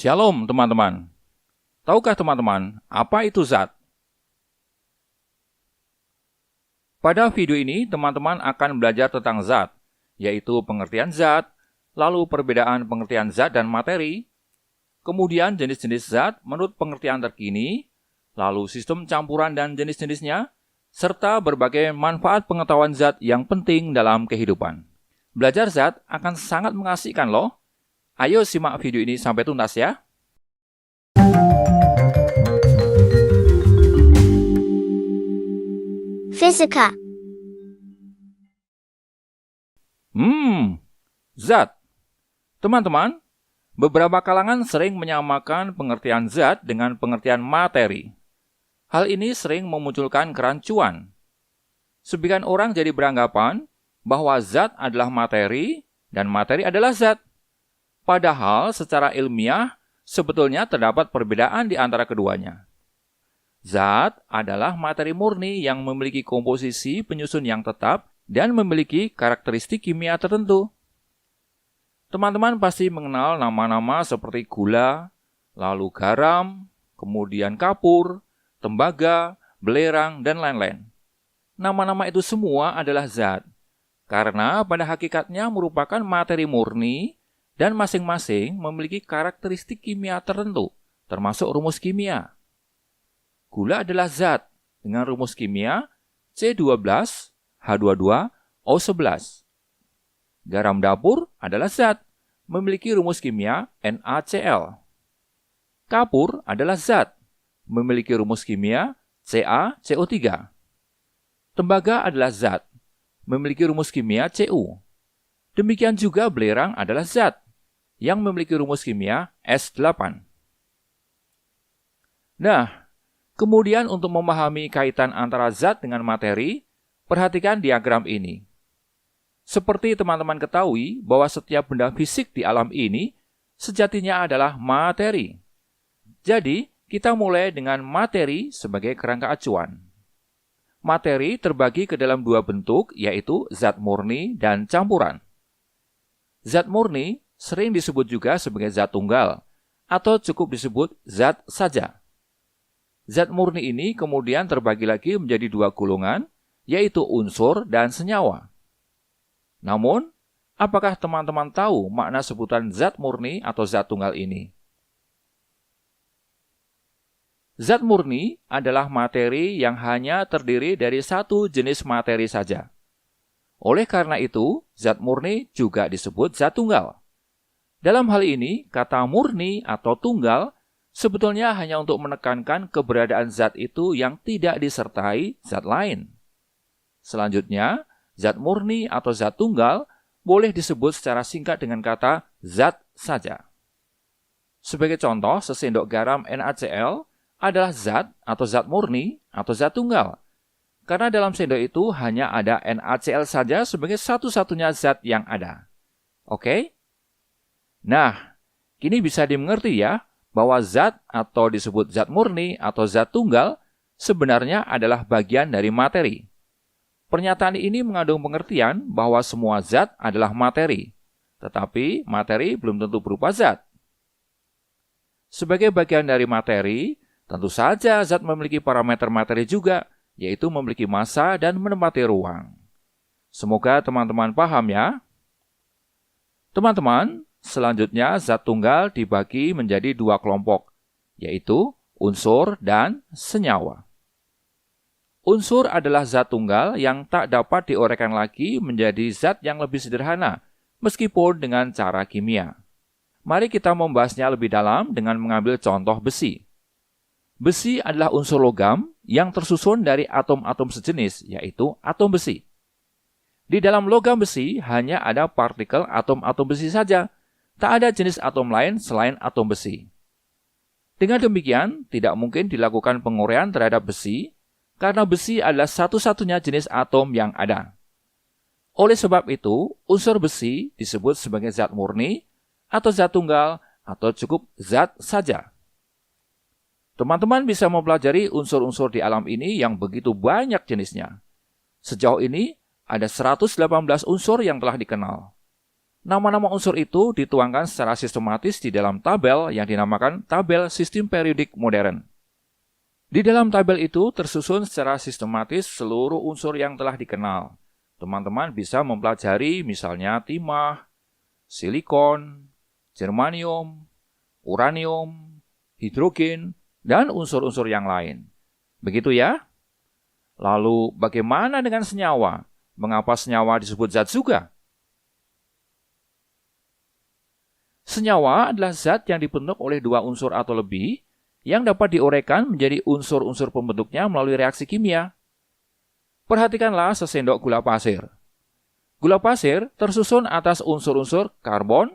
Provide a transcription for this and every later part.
Shalom teman-teman. Tahukah teman-teman apa itu zat? Pada video ini teman-teman akan belajar tentang zat, yaitu pengertian zat, lalu perbedaan pengertian zat dan materi, kemudian jenis-jenis zat menurut pengertian terkini, lalu sistem campuran dan jenis-jenisnya, serta berbagai manfaat pengetahuan zat yang penting dalam kehidupan. Belajar zat akan sangat mengasihkan loh. Ayo simak video ini sampai tuntas ya. Fisika. Zat. Teman-teman, beberapa kalangan sering menyamakan pengertian zat dengan pengertian materi. Hal ini sering memunculkan kerancuan. Sebagian orang jadi beranggapan bahwa zat adalah materi dan materi adalah zat. Padahal secara ilmiah sebetulnya terdapat perbedaan di antara keduanya. Zat adalah materi murni yang memiliki komposisi penyusun yang tetap dan memiliki karakteristik kimia tertentu. Teman-teman pasti mengenal nama-nama seperti gula, lalu garam, kemudian kapur, tembaga, belerang, dan lain-lain. Nama-nama itu semua adalah zat, karena pada hakikatnya merupakan materi murni dan masing-masing memiliki karakteristik kimia tertentu, termasuk rumus kimia. Gula adalah zat dengan rumus kimia C12H22O11. Garam dapur adalah zat, memiliki rumus kimia NaCl. Kapur adalah zat, memiliki rumus kimia CaCO3. Tembaga adalah zat, memiliki rumus kimia Cu. Demikian juga belerang adalah zat, yang memiliki rumus kimia S8. Nah, kemudian untuk memahami kaitan antara zat dengan materi, perhatikan diagram ini. Seperti teman-teman ketahui bahwa setiap benda fisik di alam ini sejatinya adalah materi. Jadi, kita mulai dengan materi sebagai kerangka acuan. Materi terbagi ke dalam dua bentuk, yaitu zat murni dan campuran. Zat murni sering disebut juga sebagai zat tunggal, atau cukup disebut zat saja. Zat murni ini kemudian terbagi lagi menjadi dua golongan, yaitu unsur dan senyawa. Namun, apakah teman-teman tahu makna sebutan zat murni atau zat tunggal ini? Zat murni adalah materi yang hanya terdiri dari satu jenis materi saja. Oleh karena itu, zat murni juga disebut zat tunggal. Dalam hal ini, kata murni atau tunggal sebetulnya hanya untuk menekankan keberadaan zat itu yang tidak disertai zat lain. Selanjutnya, zat murni atau zat tunggal boleh disebut secara singkat dengan kata zat saja. Sebagai contoh, sesendok garam NaCl adalah zat atau zat murni atau zat tunggal. Karena dalam sendok itu hanya ada NaCl saja sebagai satu-satunya zat yang ada. Oke? Nah, kini bisa dimengerti ya, bahwa zat atau disebut zat murni atau zat tunggal sebenarnya adalah bagian dari materi. Pernyataan ini mengandung pengertian bahwa semua zat adalah materi, tetapi materi belum tentu berupa zat. Sebagai bagian dari materi, tentu saja zat memiliki parameter materi juga, yaitu memiliki massa dan menempati ruang. Semoga teman-teman paham ya. Teman-teman, selanjutnya zat tunggal dibagi menjadi dua kelompok, yaitu unsur dan senyawa. Unsur adalah zat tunggal yang tak dapat diuraikan lagi menjadi zat yang lebih sederhana, meskipun dengan cara kimia. Mari kita membahasnya lebih dalam dengan mengambil contoh besi. Besi adalah unsur logam yang tersusun dari atom-atom sejenis, yaitu atom besi. Di dalam logam besi hanya ada partikel atom-atom besi saja, tak ada jenis atom lain selain atom besi. Dengan demikian, tidak mungkin dilakukan penguraian terhadap besi, karena besi adalah satu-satunya jenis atom yang ada. Oleh sebab itu, unsur besi disebut sebagai zat murni, atau zat tunggal, atau cukup zat saja. Teman-teman bisa mempelajari unsur-unsur di alam ini yang begitu banyak jenisnya. Sejauh ini, ada 118 unsur yang telah dikenal. Nama-nama unsur itu dituangkan secara sistematis di dalam tabel yang dinamakan tabel sistem periodik modern. Di dalam tabel itu tersusun secara sistematis seluruh unsur yang telah dikenal. Teman-teman bisa mempelajari misalnya timah, silikon, germanium, uranium, hidrogen, dan unsur-unsur yang lain. Begitu ya? Lalu bagaimana dengan senyawa? Mengapa senyawa disebut zat juga? Senyawa adalah zat yang dibentuk oleh dua unsur atau lebih yang dapat diuraikan menjadi unsur-unsur pembentuknya melalui reaksi kimia. Perhatikanlah sesendok gula pasir. Gula pasir tersusun atas unsur-unsur karbon,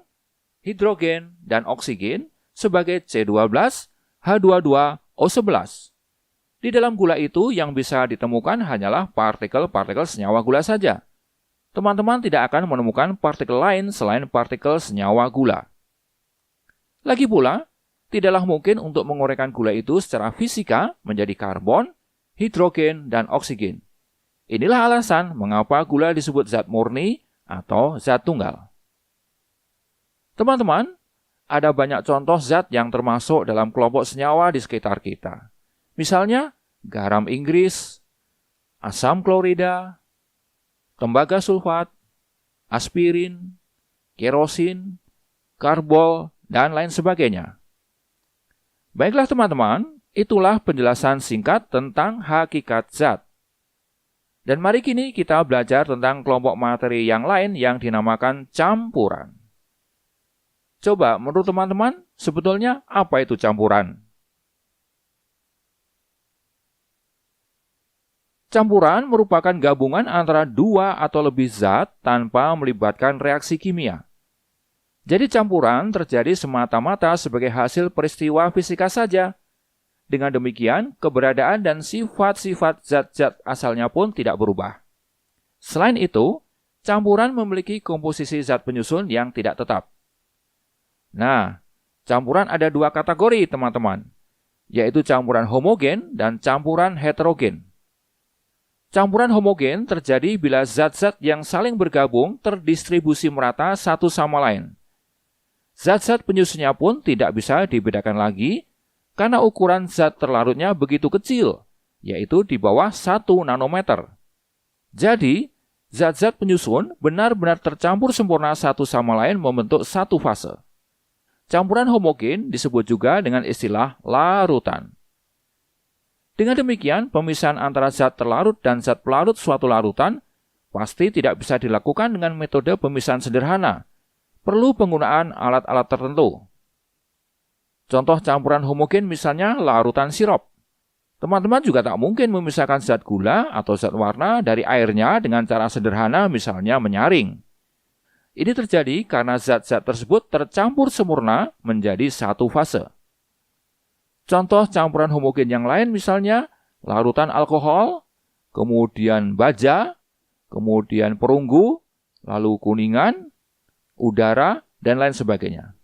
hidrogen, dan oksigen sebagai C12, H22O11. Di dalam gula itu yang bisa ditemukan hanyalah partikel-partikel senyawa gula saja. Teman-teman tidak akan menemukan partikel lain selain partikel senyawa gula. Lagi pula, tidaklah mungkin untuk menguraikan gula itu secara fisika menjadi karbon, hidrogen, dan oksigen. Inilah alasan mengapa gula disebut zat murni atau zat tunggal. Teman-teman, ada banyak contoh zat yang termasuk dalam kelompok senyawa di sekitar kita. Misalnya, garam Inggris, asam klorida, tembaga sulfat, aspirin, kerosin, karbol, dan lain sebagainya. Baiklah teman-teman, itulah penjelasan singkat tentang hakikat zat. Dan mari kini kita belajar tentang kelompok materi yang lain yang dinamakan campuran. Coba menurut teman-teman, sebetulnya apa itu campuran? Campuran merupakan gabungan antara dua atau lebih zat tanpa melibatkan reaksi kimia. Jadi campuran terjadi semata-mata sebagai hasil peristiwa fisika saja. Dengan demikian, keberadaan dan sifat-sifat zat-zat asalnya pun tidak berubah. Selain itu, campuran memiliki komposisi zat penyusun yang tidak tetap. Nah, campuran ada dua kategori teman-teman, yaitu campuran homogen dan campuran heterogen. Campuran homogen terjadi bila zat-zat yang saling bergabung terdistribusi merata satu sama lain. Zat-zat penyusunnya pun tidak bisa dibedakan lagi karena ukuran zat terlarutnya begitu kecil, yaitu di bawah 1 nanometer. Jadi, zat-zat penyusun benar-benar tercampur sempurna satu sama lain membentuk satu fase. Campuran homogen disebut juga dengan istilah larutan. Dengan demikian, pemisahan antara zat terlarut dan zat pelarut suatu larutan pasti tidak bisa dilakukan dengan metode pemisahan sederhana. Perlu penggunaan alat-alat tertentu. Contoh campuran homogen misalnya larutan sirup. Teman-teman juga tak mungkin memisahkan zat gula atau zat warna dari airnya dengan cara sederhana misalnya menyaring. Ini terjadi karena zat-zat tersebut tercampur sempurna menjadi satu fase. Contoh campuran homogen yang lain misalnya larutan alkohol, kemudian baja, kemudian perunggu, lalu kuningan, udara, dan lain sebagainya.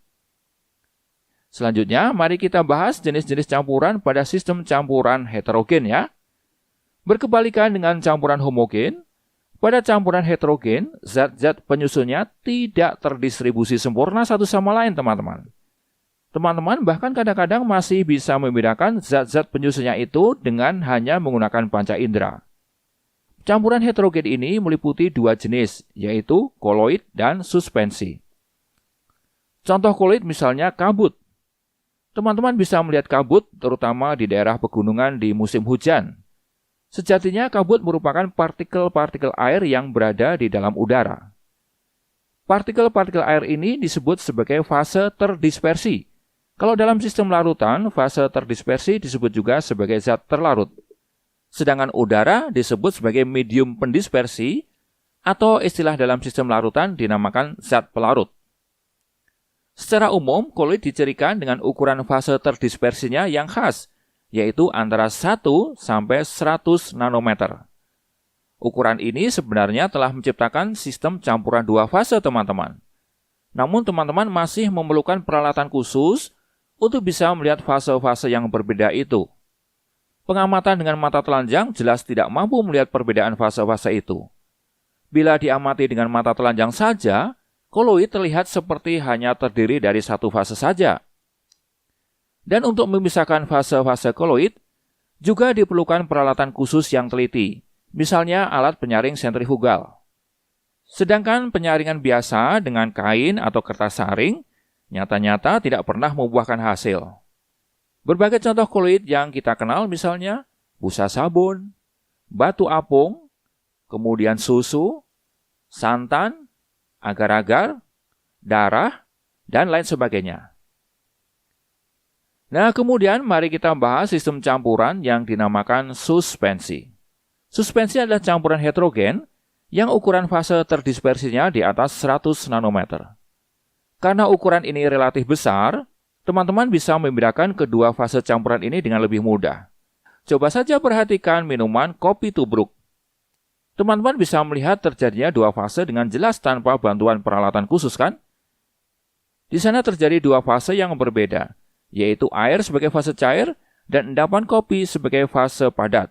Selanjutnya, mari kita bahas jenis-jenis campuran pada sistem campuran heterogen ya. Berkebalikan dengan campuran homogen, pada campuran heterogen, zat-zat penyusunnya tidak terdistribusi sempurna satu sama lain, teman-teman. Teman-teman bahkan kadang-kadang masih bisa membedakan zat-zat penyusunnya itu dengan hanya menggunakan panca indera. Campuran heterogen ini meliputi dua jenis, yaitu koloid dan suspensi. Contoh koloid misalnya kabut. Teman-teman bisa melihat kabut terutama di daerah pegunungan di musim hujan. Sejatinya kabut merupakan partikel-partikel air yang berada di dalam udara. Partikel-partikel air ini disebut sebagai fase terdispersi. Kalau dalam sistem larutan, fase terdispersi disebut juga sebagai zat terlarut. Sedangkan udara disebut sebagai medium pendispersi atau istilah dalam sistem larutan dinamakan zat pelarut. Secara umum, koloid dicirikan dengan ukuran fase terdispersinya yang khas, yaitu antara 1 sampai 100 nanometer. Ukuran ini sebenarnya telah menciptakan sistem campuran dua fase, teman-teman. Namun teman-teman masih memerlukan peralatan khusus untuk bisa melihat fase-fase yang berbeda itu. Pengamatan dengan mata telanjang jelas tidak mampu melihat perbedaan fase-fase itu. Bila diamati dengan mata telanjang saja, koloid terlihat seperti hanya terdiri dari satu fase saja. Dan untuk memisahkan fase-fase koloid, juga diperlukan peralatan khusus yang teliti, misalnya alat penyaring sentrifugal. Sedangkan penyaringan biasa dengan kain atau kertas saring, nyata-nyata tidak pernah membuahkan hasil. Berbagai contoh koloid yang kita kenal misalnya busa sabun, batu apung, kemudian susu, santan, agar-agar, darah, dan lain sebagainya. Nah, kemudian mari kita bahas sistem campuran yang dinamakan suspensi. Suspensi adalah campuran heterogen yang ukuran fase terdispersinya di atas 100 nanometer. Karena ukuran ini relatif besar, teman-teman bisa membedakan kedua fase campuran ini dengan lebih mudah. Coba saja perhatikan minuman kopi tubruk. Teman-teman bisa melihat terjadinya dua fase dengan jelas tanpa bantuan peralatan khusus, kan? Di sana terjadi dua fase yang berbeda, yaitu air sebagai fase cair dan endapan kopi sebagai fase padat.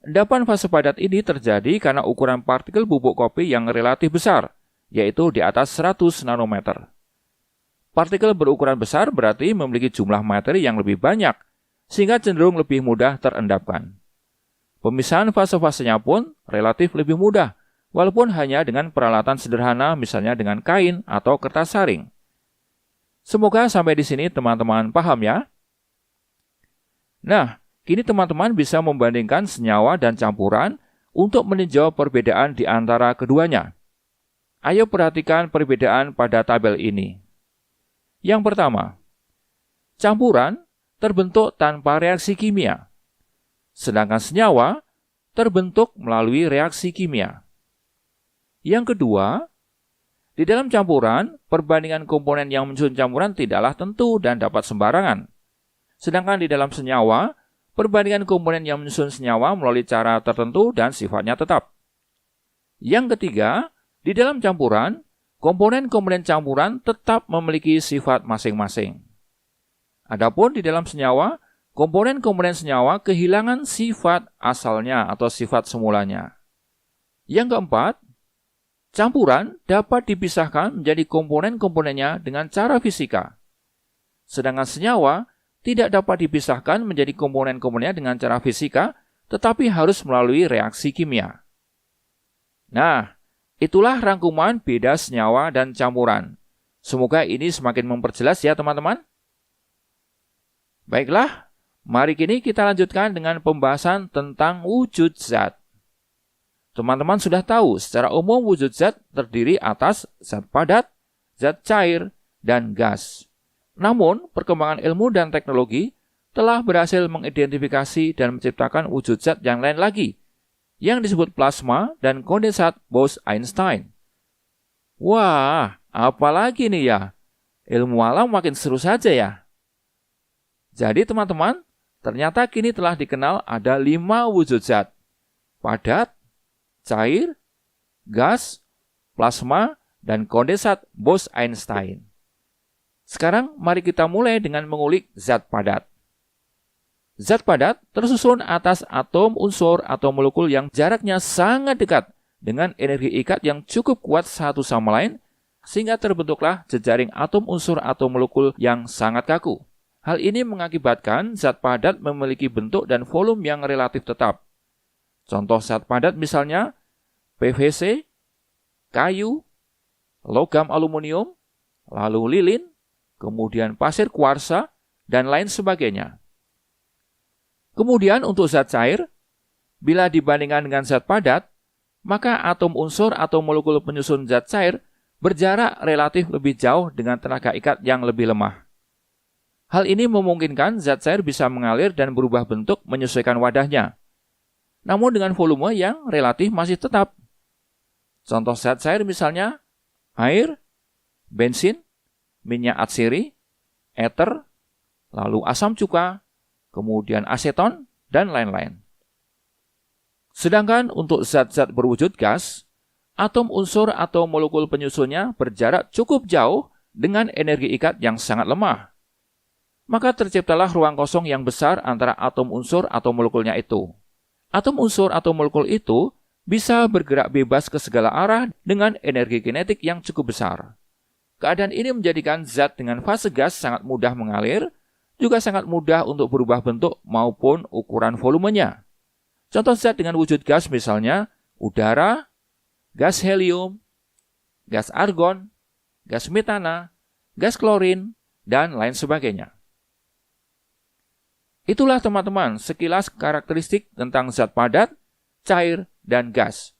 Endapan fase padat ini terjadi karena ukuran partikel bubuk kopi yang relatif besar, yaitu di atas 100 nanometer. Partikel berukuran besar berarti memiliki jumlah materi yang lebih banyak, sehingga cenderung lebih mudah terendapkan. Pemisahan fase-fasenya pun relatif lebih mudah, walaupun hanya dengan peralatan sederhana misalnya dengan kain atau kertas saring. Semoga sampai di sini teman-teman paham ya. Nah, kini teman-teman bisa membandingkan senyawa dan campuran untuk meninjau perbedaan di antara keduanya. Ayo perhatikan perbedaan pada tabel ini. Yang pertama, campuran terbentuk tanpa reaksi kimia, sedangkan senyawa terbentuk melalui reaksi kimia. Yang kedua, di dalam campuran, perbandingan komponen yang menyusun campuran tidaklah tentu dan dapat sembarangan. Sedangkan di dalam senyawa, perbandingan komponen yang menyusun senyawa melalui cara tertentu dan sifatnya tetap. Yang ketiga, di dalam campuran, komponen-komponen campuran tetap memiliki sifat masing-masing. Adapun di dalam senyawa, komponen-komponen senyawa kehilangan sifat asalnya atau sifat semulanya. Yang keempat, campuran dapat dipisahkan menjadi komponen-komponennya dengan cara fisika. Sedangkan senyawa tidak dapat dipisahkan menjadi komponen-komponennya dengan cara fisika, tetapi harus melalui reaksi kimia. Nah, itulah rangkuman beda senyawa dan campuran. Semoga ini semakin memperjelas ya teman-teman. Baiklah, mari kini kita lanjutkan dengan pembahasan tentang wujud zat. Teman-teman sudah tahu secara umum wujud zat terdiri atas zat padat, zat cair, dan gas. Namun, perkembangan ilmu dan teknologi telah berhasil mengidentifikasi dan menciptakan wujud zat yang lain lagi, yang disebut plasma dan kondensat Bose-Einstein. Wah, apalagi nih ya? Ilmu alam makin seru saja ya. Jadi teman-teman, ternyata kini telah dikenal ada 5 wujud zat. Padat, cair, gas, plasma, dan kondensat Bose-Einstein. Sekarang mari kita mulai dengan mengulik zat padat. Zat padat tersusun atas atom, unsur, atau molekul yang jaraknya sangat dekat dengan energi ikat yang cukup kuat satu sama lain, sehingga terbentuklah jejaring atom, unsur, atau molekul yang sangat kaku. Hal ini mengakibatkan zat padat memiliki bentuk dan volume yang relatif tetap. Contoh zat padat misalnya PVC, kayu, logam aluminium, lalu lilin, kemudian pasir kuarsa, dan lain sebagainya. Kemudian untuk zat cair, bila dibandingkan dengan zat padat, maka atom unsur atau molekul penyusun zat cair berjarak relatif lebih jauh dengan tenaga ikat yang lebih lemah. Hal ini memungkinkan zat cair bisa mengalir dan berubah bentuk menyesuaikan wadahnya, namun dengan volume yang relatif masih tetap. Contoh zat cair misalnya air, bensin, minyak atsiri, ether, lalu asam cuka, kemudian aseton, dan lain-lain. Sedangkan untuk zat-zat berwujud gas, atom unsur atau molekul penyusunnya berjarak cukup jauh dengan energi ikat yang sangat lemah. Maka terciptalah ruang kosong yang besar antara atom unsur atau molekulnya itu. Atom unsur atau molekul itu bisa bergerak bebas ke segala arah dengan energi kinetik yang cukup besar. Keadaan ini menjadikan zat dengan fase gas sangat mudah mengalir, juga sangat mudah untuk berubah bentuk maupun ukuran volumenya. Contoh zat dengan wujud gas misalnya udara, gas helium, gas argon, gas metana, gas klorin, dan lain sebagainya. Itulah teman-teman sekilas karakteristik tentang zat padat, cair, dan gas.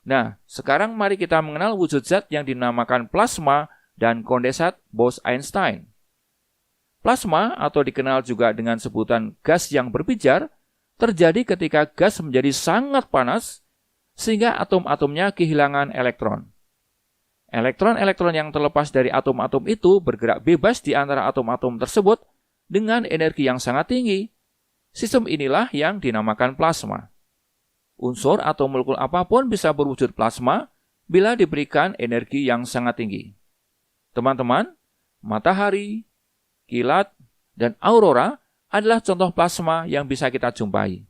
Nah, sekarang mari kita mengenal wujud zat yang dinamakan plasma dan kondensat Bose-Einstein. Plasma atau dikenal juga dengan sebutan gas yang berpijar, terjadi ketika gas menjadi sangat panas sehingga atom-atomnya kehilangan elektron. Elektron-elektron yang terlepas dari atom-atom itu bergerak bebas di antara atom-atom tersebut dengan energi yang sangat tinggi. Sistem inilah yang dinamakan plasma. Unsur atau molekul apapun bisa berwujud plasma bila diberikan energi yang sangat tinggi. Teman-teman, matahari, kilat, dan aurora adalah contoh plasma yang bisa kita jumpai.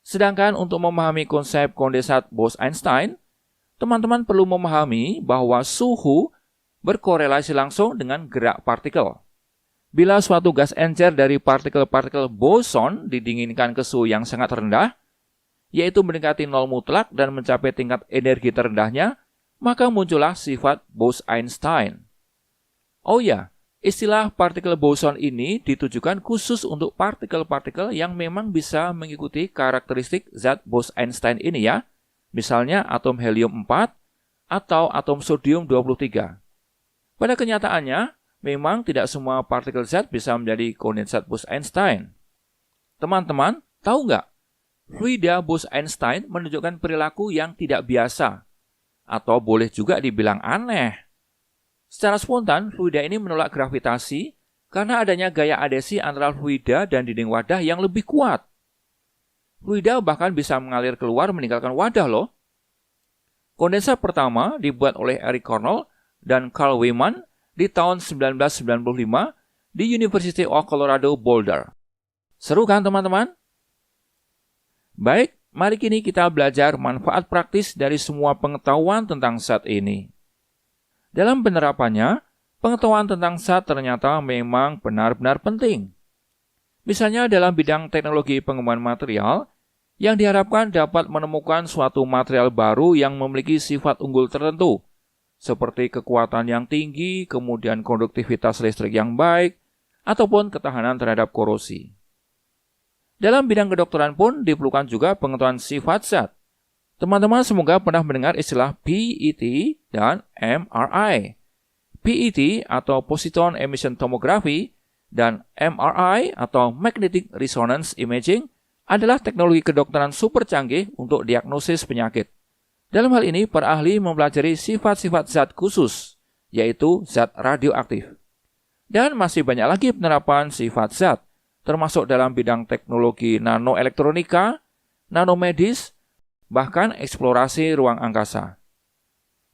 Sedangkan untuk memahami konsep kondensat Bose-Einstein, teman-teman perlu memahami bahwa suhu berkorelasi langsung dengan gerak partikel. Bila suatu gas encer dari partikel-partikel boson didinginkan ke suhu yang sangat rendah, yaitu mendekati nol mutlak dan mencapai tingkat energi terendahnya, maka muncullah sifat Bose-Einstein. Oh ya, istilah partikel boson ini ditujukan khusus untuk partikel-partikel yang memang bisa mengikuti karakteristik zat Bose-Einstein ini ya, misalnya atom helium 4 atau atom sodium 23. Pada kenyataannya, memang tidak semua partikel zat bisa menjadi kondensat Bose-Einstein. Teman-teman, tahu nggak? Fluida Bose-Einstein menunjukkan perilaku yang tidak biasa, atau boleh juga dibilang aneh. Secara spontan, fluida ini menolak gravitasi karena adanya gaya adhesi antara fluida dan dinding wadah yang lebih kuat. Fluida bahkan bisa mengalir keluar meninggalkan wadah loh. Kondensat pertama dibuat oleh Eric Cornell dan Carl Wieman di tahun 1995 di University of Colorado Boulder. Seru kan teman-teman? Baik, mari kini kita belajar manfaat praktis dari semua pengetahuan tentang zat ini. Dalam penerapannya, pengetahuan tentang zat ternyata memang benar-benar penting. Misalnya dalam bidang teknologi pengembangan material, yang diharapkan dapat menemukan suatu material baru yang memiliki sifat unggul tertentu, seperti kekuatan yang tinggi, kemudian konduktivitas listrik yang baik, ataupun ketahanan terhadap korosi. Dalam bidang kedokteran pun diperlukan juga pengetahuan sifat zat. Teman-teman semoga pernah mendengar istilah PET dan MRI. PET atau Positron Emission Tomography dan MRI atau Magnetic Resonance Imaging adalah teknologi kedokteran super canggih untuk diagnosis penyakit. Dalam hal ini, para ahli mempelajari sifat-sifat zat khusus, yaitu zat radioaktif. Dan masih banyak lagi penerapan sifat zat, termasuk dalam bidang teknologi nanoelektronika, nanomedis, bahkan eksplorasi ruang angkasa.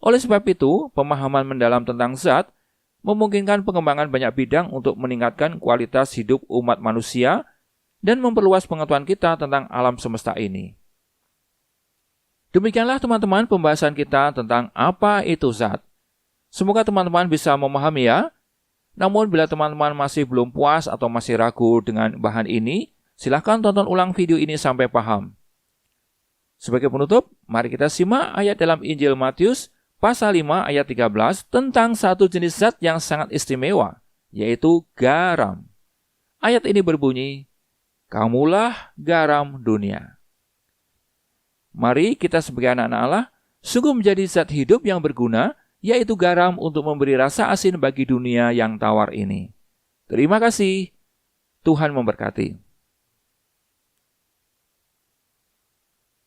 Oleh sebab itu, pemahaman mendalam tentang zat memungkinkan pengembangan banyak bidang untuk meningkatkan kualitas hidup umat manusia dan memperluas pengetahuan kita tentang alam semesta ini. Demikianlah teman-teman pembahasan kita tentang apa itu zat. Semoga teman-teman bisa memahami ya. Namun bila teman-teman masih belum puas atau masih ragu dengan bahan ini, silahkan tonton ulang video ini sampai paham. Sebagai penutup, mari kita simak ayat dalam Injil Matius pasal 5 ayat 13 tentang satu jenis zat yang sangat istimewa, yaitu garam. Ayat ini berbunyi, "Kamulah garam dunia." Mari kita sebagai anak-anak Allah sungguh menjadi zat hidup yang berguna, yaitu garam untuk memberi rasa asin bagi dunia yang tawar ini. Terima kasih. Tuhan memberkati.